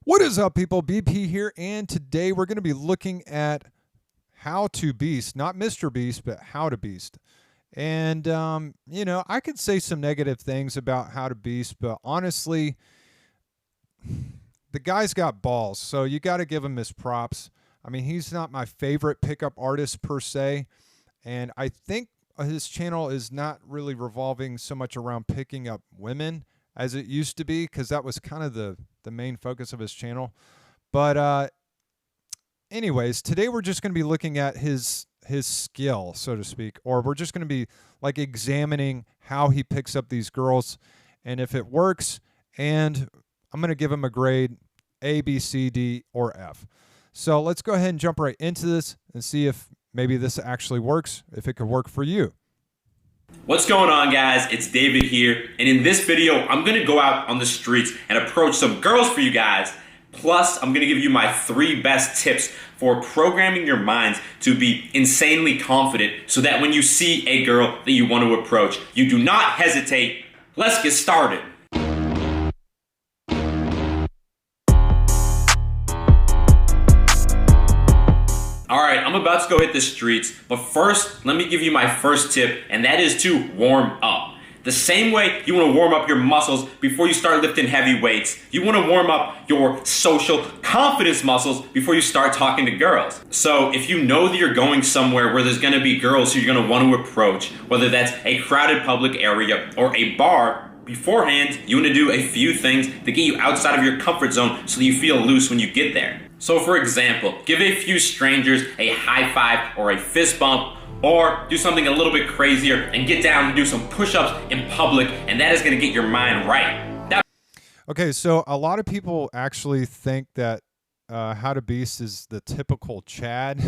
What is up, people? BP here, and today we're going to be looking at how to beast, not Mr. Beast, but how to beast. And, I could say some negative things about how to beast, but honestly, the guy's got balls, so you got to give him his props. I mean, he's not my favorite pickup artist per se, and I think his channel is not really revolving so much around picking up women as it used to be, because that was kind of the main focus of his channel. But anyways, today we're just going to be looking at his skill, so to speak, or we're just going to be like examining how he picks up these girls and if it works. And I'm going to give him a grade A, B, C, D, or F. So let's go ahead and jump right into this and see if maybe this actually works, if it could work for you. What's going on, guys? It's David here, and in this video I'm gonna go out on the streets and approach some girls for you guys. Plus, I'm gonna give you my 3 best tips for programming your minds to be insanely confident so that when you see a girl that you want to approach, you do not hesitate. Let's get started. Alright, I'm about to go hit the streets, but first, let me give you my first tip, and that is to warm up. The same way you want to warm up your muscles before you start lifting heavy weights, you want to warm up your social confidence muscles before you start talking to girls. So if you know that you're going somewhere where there's going to be girls who you're going to want to approach, whether that's a crowded public area or a bar, beforehand, you want to do a few things to get you outside of your comfort zone so that you feel loose when you get there. So for example, give a few strangers a high five or a fist bump, or do something a little bit crazier and get down and do some push-ups in public, and that is going to get your mind right. Okay, so a lot of people actually think that How to Beast is the typical Chad.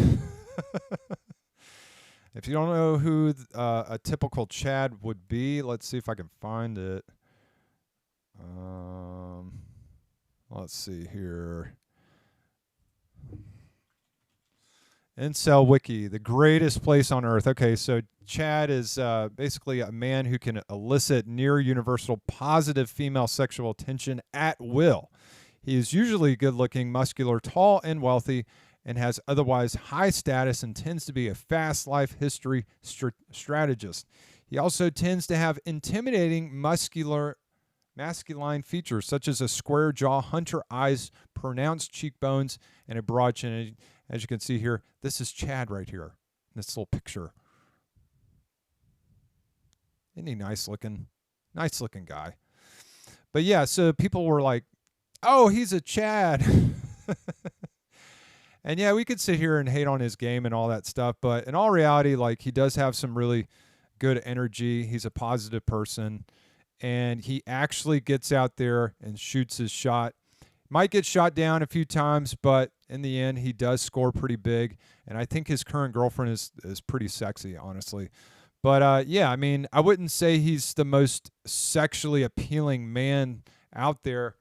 If you don't know who a typical Chad would be, let's see if I can find it. Let's see here. Incel Wiki, the greatest place on earth. Okay, so Chad is basically a man who can elicit near universal positive female sexual attention at will. He is usually good looking, muscular, tall, and wealthy, and has otherwise high status and tends to be a fast life history strategist. He also tends to have intimidating masculine features such as a square jaw, hunter eyes, pronounced cheekbones, and a broad chin. As you can see here, this is Chad right here, this little picture. Isn't he nice looking? Nice looking guy. But yeah, so people were like, oh, he's a Chad. And yeah, we could sit here and hate on his game and all that stuff, but in all reality, like, he does have some really good energy. He's a positive person, and he actually gets out there and shoots his shot. Might get shot down a few times, but in the end, he does score pretty big. And I think his current girlfriend is pretty sexy, honestly. But yeah, I mean, I wouldn't say he's the most sexually appealing man out there.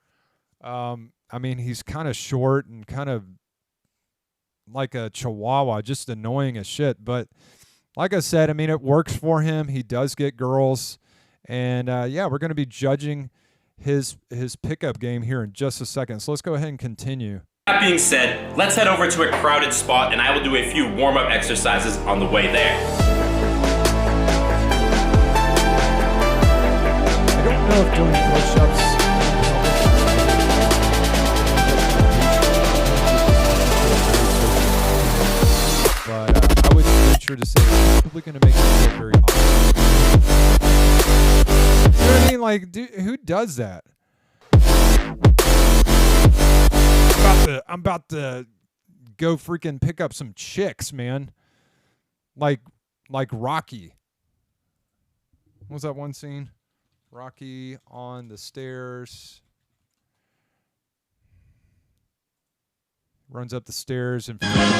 I mean, he's kind of short and kind of like a chihuahua, just annoying as shit. But like I said, I mean, it works for him. He does get girls. And yeah, we're going to be judging his pickup game here in just a second. So let's go ahead and continue. That being said, let's head over to a crowded spot and I will do a few warm-up exercises on the way there. I don't know if doing push-ups but I would venture to say it's probably going to make it feel very awkward. You know what I mean? Like, dude, who does that? I'm about to go freaking pick up some chicks, man. Like Rocky. What was that one scene? Rocky on the stairs. Runs up the stairs and declares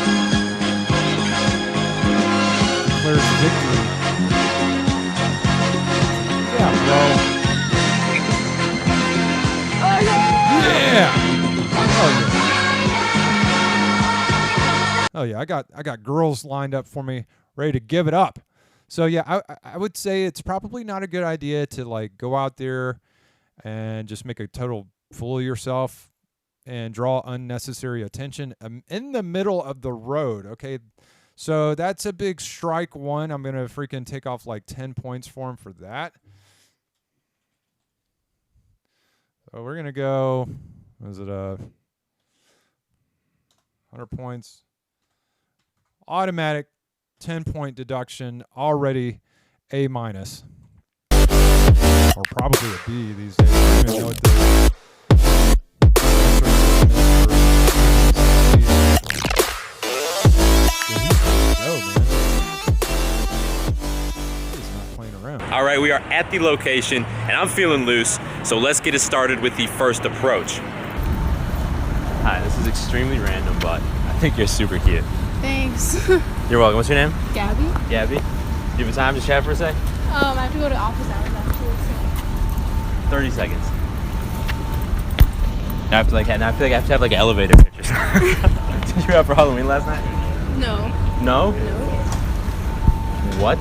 victory. Yeah, bro. Yeah. Oh yeah, I got girls lined up for me, ready to give it up. So yeah, I would say it's probably not a good idea to like go out there and just make a total fool of yourself and draw unnecessary attention in the middle of the road. Okay, so that's a big strike one. I'm gonna freaking take off like 10 points for him for that. So we're gonna go. Was it 100 points? Automatic 10-point deduction. Already A minus, or probably a B these days. I don't even know what the All right, we are at the location, and I'm feeling loose, so let's get it started with the first approach. Hi, this is extremely random, but I think you're super cute. Thanks. You're welcome. What's your name? Gabby? Gabby? Do you have time to chat for a sec? I have to go to office hours actually, so. 30 seconds. Now I feel like I have to have like an elevator picture. Did you have for Halloween last night? No. No? No. What?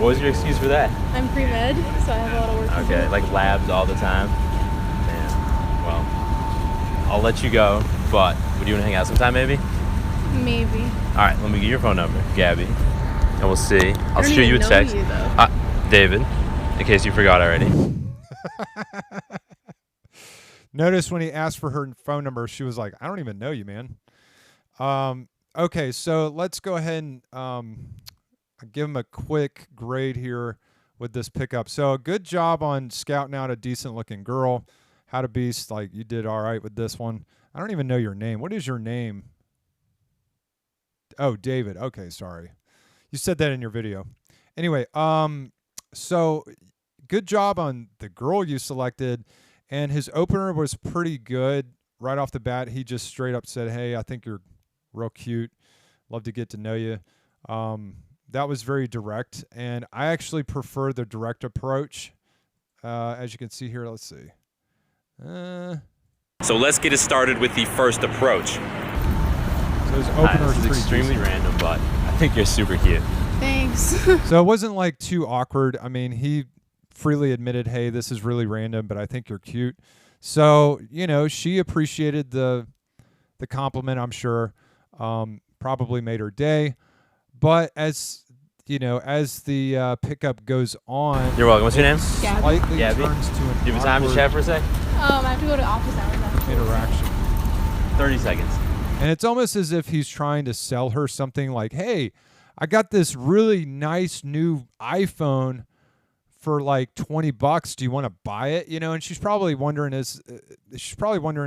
What was your excuse for that? I'm pre-med, so I have a lot of work to Okay, do. like labs all the time. Man, well, I'll let you go, but would you want to hang out sometime maybe? Maybe. All right, let me get your phone number, Gabby, and we'll see. I'll I don't shoot you a even know text. you, though. David, in case you forgot already. Notice when he asked for her phone number, she was like, I don't even know you, man. Okay, so let's go ahead and give him a quick grade here with this pickup. So good job on scouting out a decent looking girl. How to Beast, like you did all right with this one. I don't even know your name. What is your name? Oh, David. Okay, sorry. You said that in your video. Anyway, so good job on the girl you selected, and his opener was pretty good right off the bat. He just straight up said, hey, I think you're real cute. Love to get to know you. That was very direct, and I actually prefer the direct approach. As you can see here, let's see. So let's get it started with the first approach. So his Hi, opener this is is pretty extremely decent. random, but I think you're super cute. Thanks. So it wasn't like too awkward. I mean, he freely admitted, hey, this is really random, but I think you're cute. So, you know, she appreciated the compliment, I'm sure. Probably made her day. But as you know, as the pickup goes on, You're welcome. What's your name? Gabby? slightly Gabby? turns to an Do you have time to awkward chat for a sec? I have to go to office hours actually. interaction. 30 seconds. And it's almost as if he's trying to sell her something like, hey, I got this really nice new iPhone for like $20. Do you want to buy it? You know, and she's probably wondering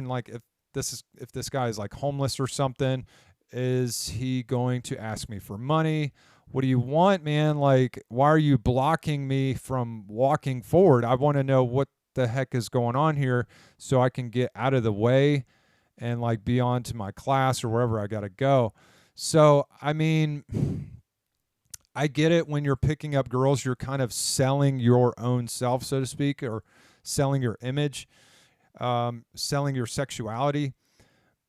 like if this guy is like homeless or something. Is he going to ask me for money? What do you want, man? Like, why are you blocking me from walking forward? I want to know what the heck is going on here so I can get out of the way and like be on to my class or wherever I got to go. So, I mean, I get it. When you're picking up girls, you're kind of selling your own self, so to speak, or selling your image, selling your sexuality.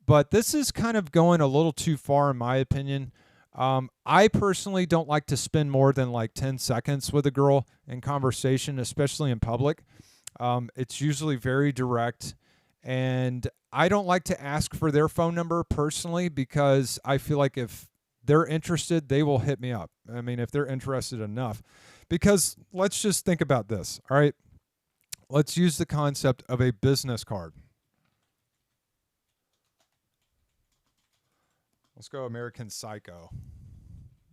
But this is kind of going a little too far, in my opinion. I personally don't like to spend more than like 10 seconds with a girl in conversation, especially in public. It's usually very direct, and I don't like to ask for their phone number personally because I feel like if they're interested, they will hit me up. I mean, if they're interested enough. Because let's just think about this, all right? Let's use the concept of a business card. Let's go American Psycho.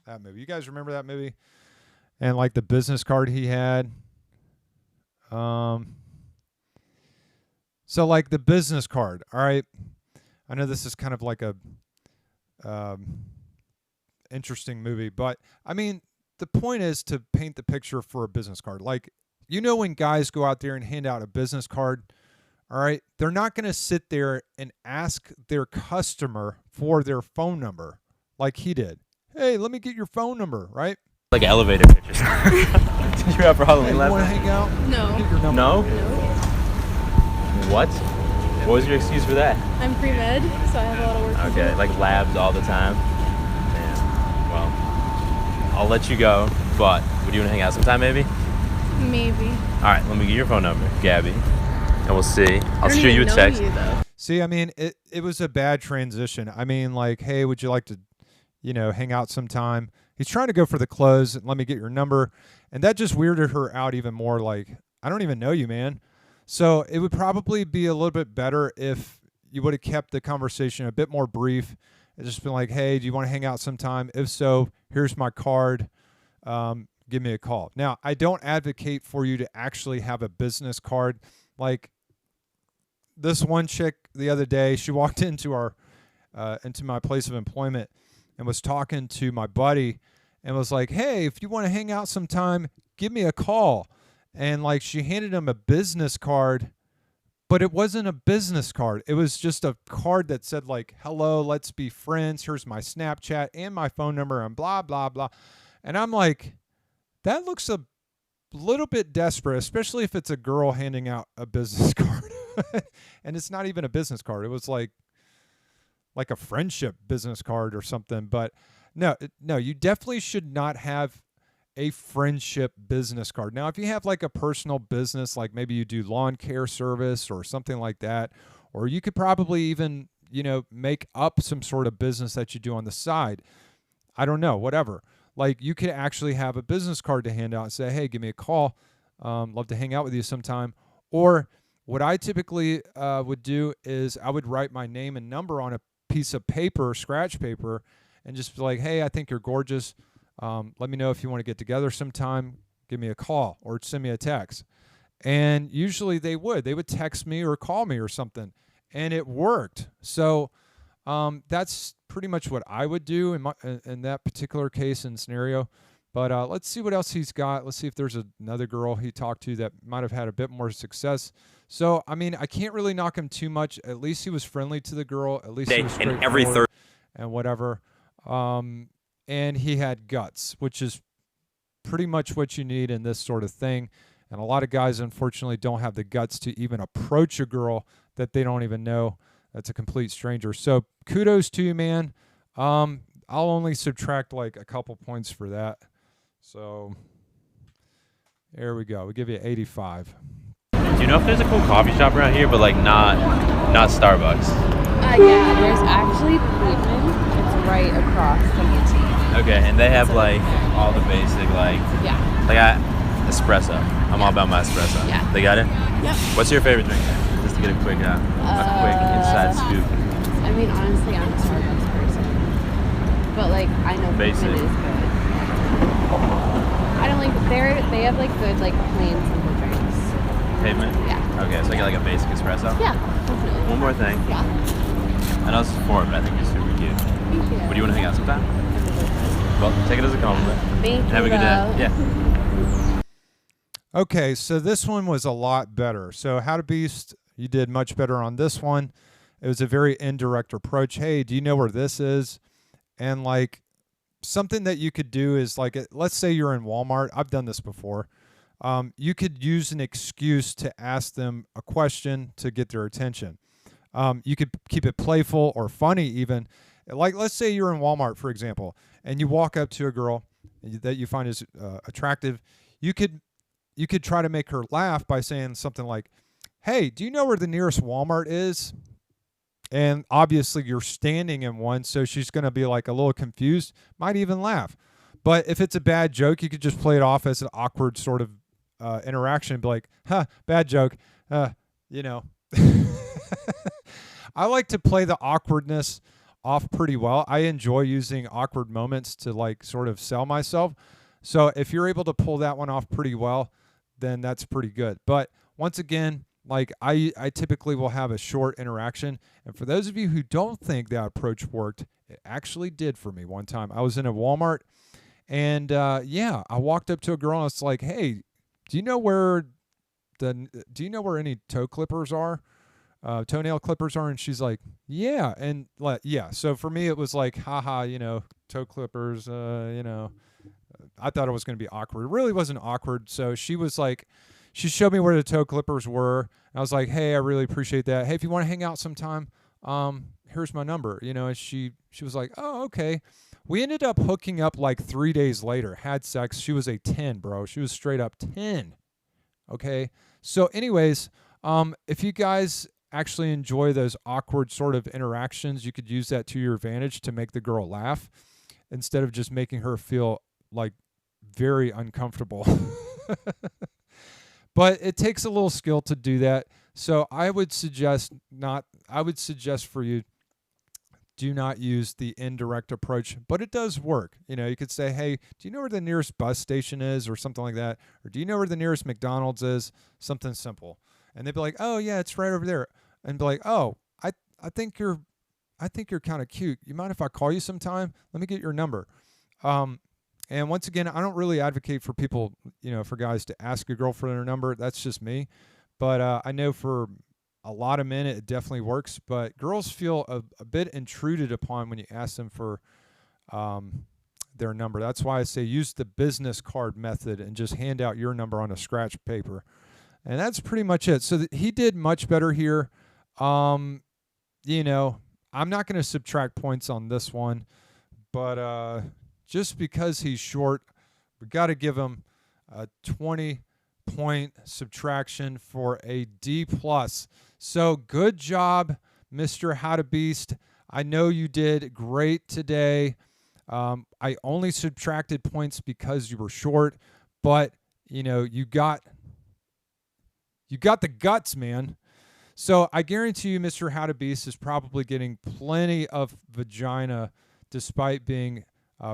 That movie. You guys remember that movie? And like the business card he had. So like the business card, all right? I know this is kind of like a interesting movie, but I mean, the point is to paint the picture for a business card. Like, you know, when guys go out there and hand out a business card, all right, they're not going to sit there and ask their customer for their phone number like he did. Hey, let me get your phone number, right? Like elevator pictures. Did you have for Hey, Halloween you last want to night? hang out? No. Get your number. No? No. What? What was your excuse for that? I'm pre-med, so I have a lot of work to do. Okay, like labs all the time. Man, well, I'll let you go, but would you want to hang out sometime maybe? Maybe. All right, let me get your phone number, Gabby, and we'll see. I'll I don't shoot you a even know text. you, though. See, I mean, it was a bad transition. I mean, like, hey, would you like to, hang out sometime? He's trying to go for the close. Let me get your number. And that just weirded her out even more. Like, I don't even know you, man. So it would probably be a little bit better if you would have kept the conversation a bit more brief and just been like, hey, do you want to hang out sometime? If so, here's my card. Give me a call. Now, I don't advocate for you to actually have a business card. Like, this one chick the other day, she walked into into my place of employment and was talking to my buddy and was like, hey, if you want to hang out sometime, give me a call. And like, she handed him a business card, but it wasn't a business card. It was just a card that said like, hello, let's be friends. Here's my Snapchat and my phone number and blah, blah, blah. And I'm like, that looks a little bit desperate, especially if it's a girl handing out a business card. And it's not even a business card. It was like a friendship business card or something. But no, you definitely should not have a friendship business card. Now, if you have like a personal business, like maybe you do lawn care service or something like that, or you could probably even, make up some sort of business that you do on the side. I don't know, whatever. Like, you could actually have a business card to hand out and say, hey, give me a call. Love to hang out with you sometime. Or what I typically would do is I would write my name and number on a piece of paper, scratch paper, and just be like, hey, I think you're gorgeous. Let me know if you want to get together sometime. Give me a call or send me a text. And usually they would text me or call me or something. And it worked. So that's pretty much what I would do in that particular case and scenario. But let's see what else he's got. Let's see if there's another girl he talked to that might have had a bit more success. So, I mean, I can't really knock him too much. At least he was friendly to the girl. At least he was And every straightforward and whatever. And he had guts, which is pretty much what you need in this sort of thing. And a lot of guys, unfortunately, don't have the guts to even approach a girl that they don't even know. That's a complete stranger. So kudos to you, man. I'll only subtract like a couple points for that. So there we go. We give you 85. Do you know if there's a cool coffee shop around here, but like not Starbucks? Yeah, there's actually Cleveland. It's right across from the T. Okay, and they have like all the basic Yeah. espresso. I'm all about my espresso. Yeah. They got it? Yep. What's your favorite drink? Just to get a quick inside scoop. I mean, honestly, I'm a Starbucks person. But like, I know Basic. Cleveland is good. I don't like, they have like good, like plain simple drinks. Pavement? Yeah. Okay, so I get like a basic espresso. Yeah, definitely. One more thing. Yeah. I know this is foreign, but I think you're super cute. Thank you. Would you want to hang out sometime? Well, take it as a compliment. Thank you. Have a good day. Yeah. Okay, so this one was a lot better. So How to Beast, you did much better on this one. It was a very indirect approach. Hey, do you know where this is? And like something that you could do is like, let's say you're in Walmart. I've done this before. You could use an excuse to ask them a question to get their attention. You could keep it playful or funny even. Like, let's say you're in Walmart, for example, and you walk up to a girl that you find is attractive. You could try to make her laugh by saying something like, hey, do you know where the nearest Walmart is? And obviously you're standing in one, so she's going to be like a little confused, might even laugh. But if it's a bad joke, you could just play it off as an awkward sort of interaction, be like, bad joke, you know. I like to play the awkwardness off pretty well. I enjoy using awkward moments to like sort of sell myself. So if you're able to pull that one off pretty well, then that's pretty good. But once again, like I typically will have a short interaction. And for those of you who don't think that approach worked, it actually did for me one time. I was in a Walmart and I walked up to a girl and it's like, hey, do you know where any toe clippers are? Toenail clippers are? And she's like, yeah. And yeah. So for me, it was like, haha, toe clippers, I thought it was going to be awkward. It really wasn't awkward. So she was like, she showed me where the toe clippers were. And I was like, hey, I really appreciate that. Hey, if you want to hang out sometime, here's my number. And she was like, oh, okay. We ended up hooking up like 3 days later, had sex. She was a 10, bro. She was straight up 10. Okay. So anyways, if you guys actually enjoy those awkward sort of interactions, you could use that to your advantage to make the girl laugh instead of just making her feel like very uncomfortable. But it takes a little skill to do that. So I would suggest for you, do not use the indirect approach, but it does work. You could say, hey, do you know where the nearest bus station is, or something like that? Or do you know where the nearest McDonald's is? Something simple. And they'd be like, oh yeah, it's right over there. And be like, oh, I think you're kind of cute. You mind if I call you sometime? Let me get your number. And once again, I don't really advocate for people, for guys to ask a girl for their number. That's just me. But I know for a lot of men, it definitely works. But girls feel a bit intruded upon when you ask them for their number. That's why I say use the business card method and just hand out your number on a scratch paper. And that's pretty much it. So he did much better here. I'm not going to subtract points on this one, but just because he's short, we got to give him a 20-point subtraction for a D+. So good job, Mr. How to Beast. I know you did great today. I only subtracted points because you were short, but you got the guts, man. So I guarantee you, Mr. How to Beast is probably getting plenty of vagina despite being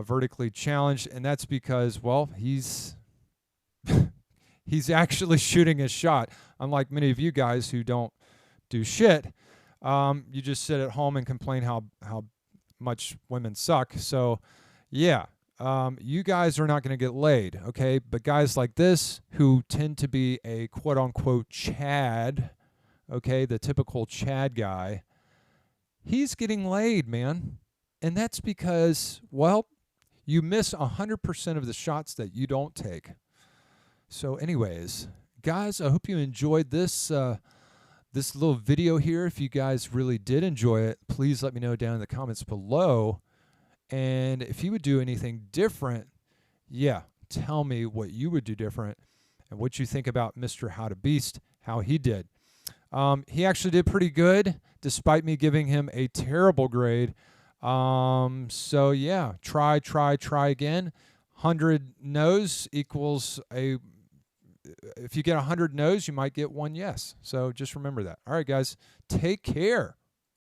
vertically challenged, and that's because, well, he's actually shooting his shot. Unlike many of you guys who don't do shit, you just sit at home and complain how much women suck. So, yeah, you guys are not going to get laid, okay? But guys like this who tend to be a quote-unquote Chad, okay, the typical Chad guy, he's getting laid, man. And that's because, well, you miss 100% of the shots that you don't take. So anyways, guys, I hope you enjoyed this this little video here. If you guys really did enjoy it, please let me know down in the comments below. And if you would do anything different, yeah, tell me what you would do different and what you think about Mr. How to Beast, how he did. He actually did pretty good, despite me giving him a terrible grade. So yeah, try again. 100 no's equals if you get 100 no's, you might get one yes. So just remember that. All right, guys, take care.